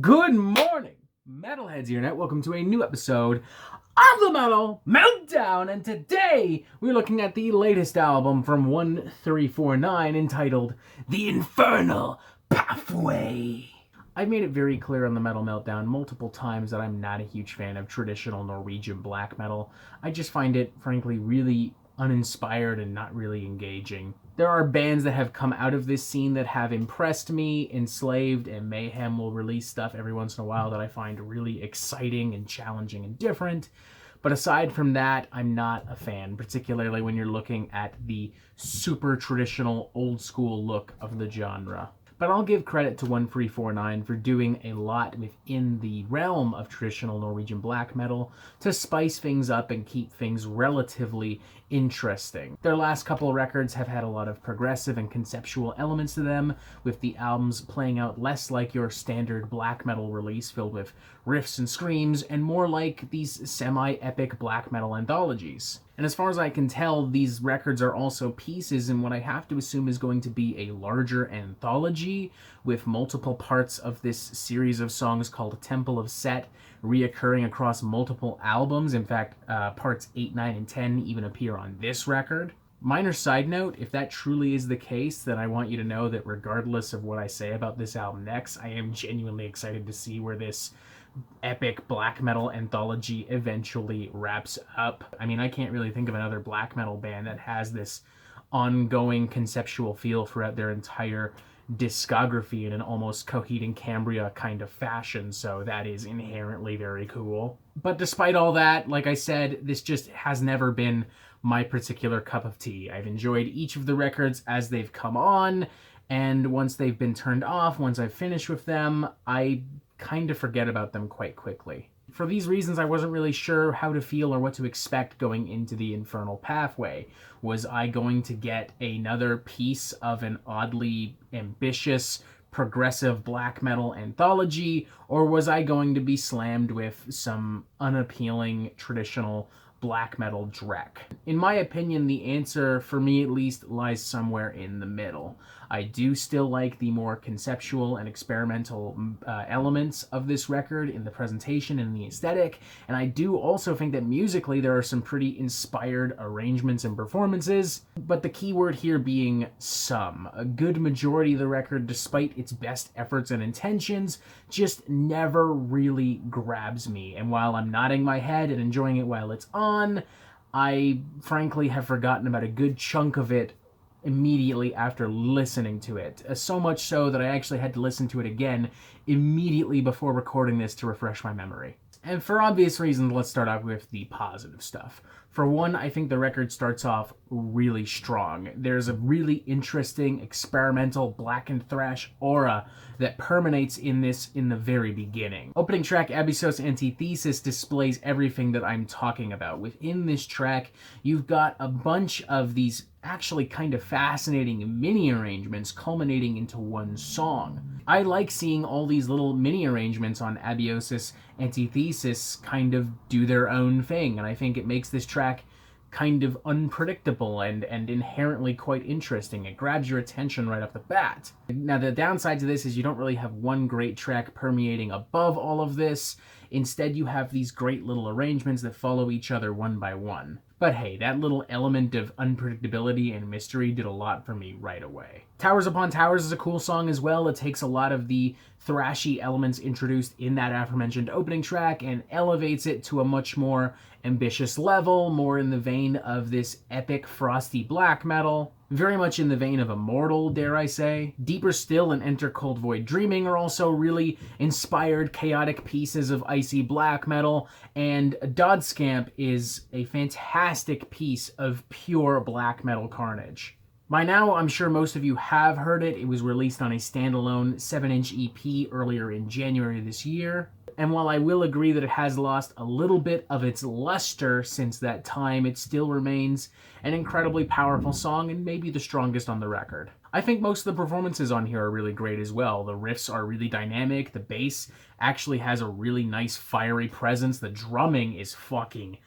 Good morning, Metalheads here, and welcome to a new episode of the Metal Meltdown, and today we're looking at the latest album from 1349 entitled The Infernal Pathway. I've made it very clear on the Metal Meltdown multiple times that I'm not a huge fan of traditional Norwegian black metal. I just find it, frankly, really uninspired and not really engaging. There are bands that have come out of this scene that have impressed me. Enslaved and Mayhem will release stuff every once in a while that I find really exciting and challenging and different. But aside from that, I'm not a fan, particularly when you're looking at the super traditional old school look of the genre. But I'll give credit to 1349 for doing a lot within the realm of traditional Norwegian black metal to spice things up and keep things relatively interesting. Their last couple records have had a lot of progressive and conceptual elements to them, with the albums playing out less like your standard black metal release filled with riffs and screams, and more like these semi-epic black metal anthologies. And as far as I can tell, these records are also pieces in what I have to assume is going to be a larger anthology with multiple parts of this series of songs called Temple of Set reoccurring across multiple albums. In fact, parts 8, 9, and 10 even appear on this record. Minor side note, if that truly is the case, then I want you to know that regardless of what I say about this album next, I am genuinely excited to see where this epic black metal anthology eventually wraps up. I mean, I can't really think of another black metal band that has this ongoing conceptual feel throughout their entire discography in an almost Coheed and Cambria kind of fashion, so that is inherently very cool. But despite all that, like I said, this just has never been my particular cup of tea. I've enjoyed each of the records as they've come on, and once they've been turned off, once I've finished with them, I kind of forget about them quite quickly. For these reasons, I wasn't really sure how to feel or what to expect going into the Infernal Pathway. Was I going to get another piece of an oddly ambitious, progressive black metal anthology, or was I going to be slammed with some unappealing traditional black metal dreck? In my opinion, the answer, for me at least, lies somewhere in the middle. I do still like the more conceptual and experimental elements of this record in the presentation and the aesthetic, and I do also think that musically there are some pretty inspired arrangements and performances, but the key word here being some. A good majority of the record, despite its best efforts and intentions, just never really grabs me, and while I'm nodding my head and enjoying it while it's on, I frankly have forgotten about a good chunk of it immediately after listening to it. So much so that I actually had to listen to it again immediately before recording this to refresh my memory. And for obvious reasons, let's start off with the positive stuff. For one, I think the record starts off really strong. There's a really interesting, experimental, black and thrash aura that permeates in this in the very beginning. Opening track Abyssos Antithesis displays everything that I'm talking about. Within this track, you've got a bunch of these actually kind of fascinating mini arrangements culminating into one song. I like seeing all these little mini arrangements on Abyssos Antithesis kind of do their own thing, and I think it makes this track kind of unpredictable and inherently quite interesting. It grabs your attention right off the bat. Now, the downside to this is you don't really have one great track permeating above all of this. Instead, you have these great little arrangements that follow each other one by one. But hey, that little element of unpredictability and mystery did a lot for me right away. Towers Upon Towers is a cool song as well. It takes a lot of the thrashy elements introduced in that aforementioned opening track and elevates it to a much more ambitious level, more in the vein of this epic frosty black metal. Very much in the vein of Immortal, dare I say. Deeper Still and Enter Cold Void Dreaming are also really inspired, chaotic pieces of icy black metal, and Dodscamp is a fantastic piece of pure black metal carnage. By now, I'm sure most of you have heard it. It was released on a standalone 7-inch EP earlier in January this year. And while I will agree that it has lost a little bit of its luster since that time, it still remains an incredibly powerful song and maybe the strongest on the record. I think most of the performances on here are really great as well. The riffs are really dynamic, the bass actually has a really nice fiery presence, the drumming is fucking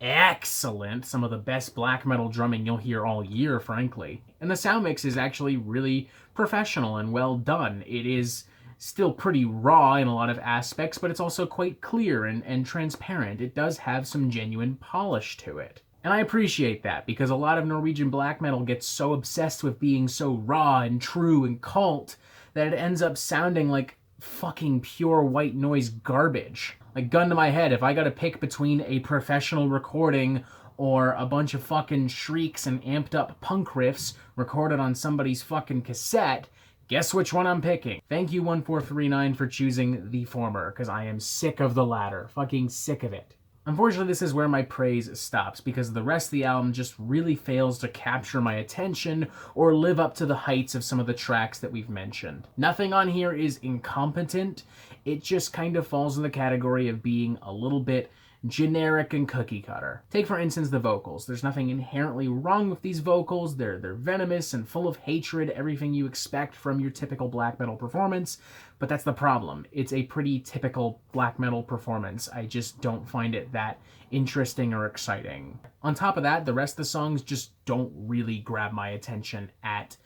excellent. Some of the best black metal drumming you'll hear all year, frankly. And the sound mix is actually really professional and well done. It is still pretty raw in a lot of aspects, but it's also quite clear and transparent. It does have some genuine polish to it. And I appreciate that, because a lot of Norwegian black metal gets so obsessed with being so raw and true and cult that it ends up sounding like fucking pure white noise garbage. Like, gun to my head, if I gotta pick between a professional recording or a bunch of fucking shrieks and amped up punk riffs recorded on somebody's fucking cassette, guess which one I'm picking? Thank you, 1439, for choosing the former, because I am sick of the latter. Fucking sick of it. Unfortunately, this is where my praise stops, because the rest of the album just really fails to capture my attention or live up to the heights of some of the tracks that we've mentioned. Nothing on here is incompetent. It just kind of falls in the category of being a little bit generic and cookie cutter. Take, for instance, the vocals. There's nothing inherently wrong with these vocals. They're venomous and full of hatred, everything you expect from your typical black metal performance, but that's the problem. It's a pretty typical black metal performance. I just don't find it that interesting or exciting. On top of that, the rest of the songs just don't really grab my attention at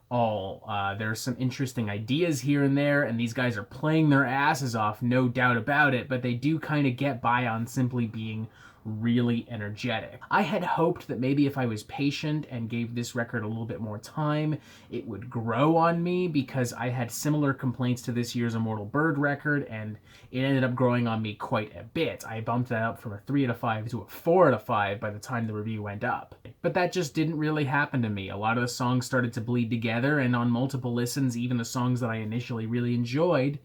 all. There's some interesting ideas here and there, and these guys are playing their asses off, no doubt about it, but they do kind of get by on simply being really energetic. I had hoped that maybe if I was patient and gave this record a little bit more time, it would grow on me, because I had similar complaints to this year's Immortal Bird record, and it ended up growing on me quite a bit. I bumped that up from a 3 out of 5 to a 4 out of 5 by the time the review went up. But that just didn't really happen to me. A lot of the songs started to bleed together, and on multiple listens, even the songs that I initially really enjoyed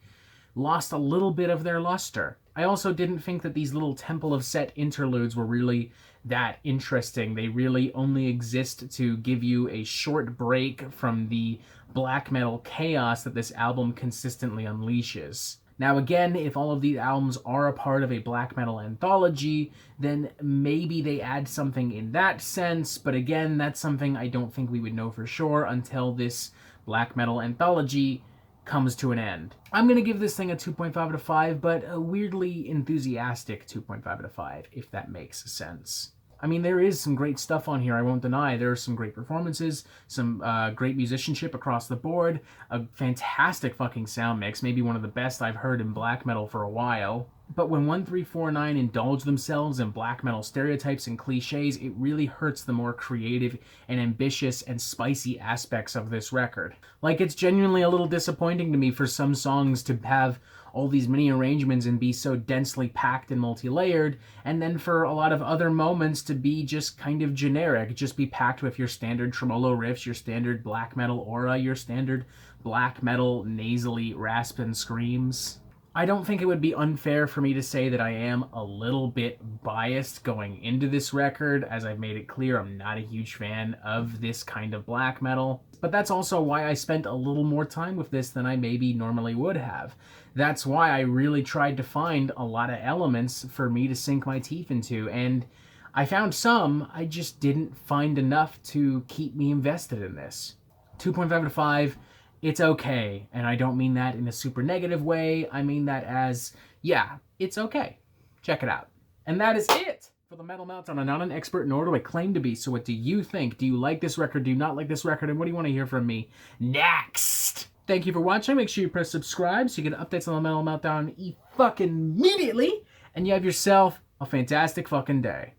lost a little bit of their luster. I also didn't think that these little Temple of Set interludes were really that interesting. They really only exist to give you a short break from the black metal chaos that this album consistently unleashes. Now again, if all of these albums are a part of a black metal anthology, then maybe they add something in that sense, but again, that's something I don't think we would know for sure until this black metal anthology comes to an end. I'm going to give this thing a 2.5 out of 5, but a weirdly enthusiastic 2.5 out of 5, if that makes sense. I mean, there is some great stuff on here, I won't deny. There are some great performances, some great musicianship across the board, a fantastic fucking sound mix, maybe one of the best I've heard in black metal for a while. But when 1349 indulge themselves in black metal stereotypes and cliches, it really hurts the more creative and ambitious and spicy aspects of this record. Like, it's genuinely a little disappointing to me for some songs to have all these mini arrangements and be so densely packed and multi-layered, and then for a lot of other moments to be just kind of generic, just be packed with your standard tremolo riffs, your standard black metal aura, your standard black metal nasally rasp and screams. I don't think it would be unfair for me to say that I am a little bit biased going into this record. As I've made it clear, I'm not a huge fan of this kind of black metal. But that's also why I spent a little more time with this than I maybe normally would have. That's why I really tried to find a lot of elements for me to sink my teeth into, and I found some. I just didn't find enough to keep me invested in this. 2.5 out of 5. It's okay, and I don't mean that in a super negative way. I mean that as, yeah, it's okay. Check it out. And that is it for the Metal Meltdown. I'm not an expert, nor do I claim to be, so what do you think? Do you like this record? Do you not like this record? And what do you want to hear from me next? Thank you for watching. Make sure you press subscribe so you get updates on the Metal Meltdown fucking immediately, and you have yourself a fantastic fucking day.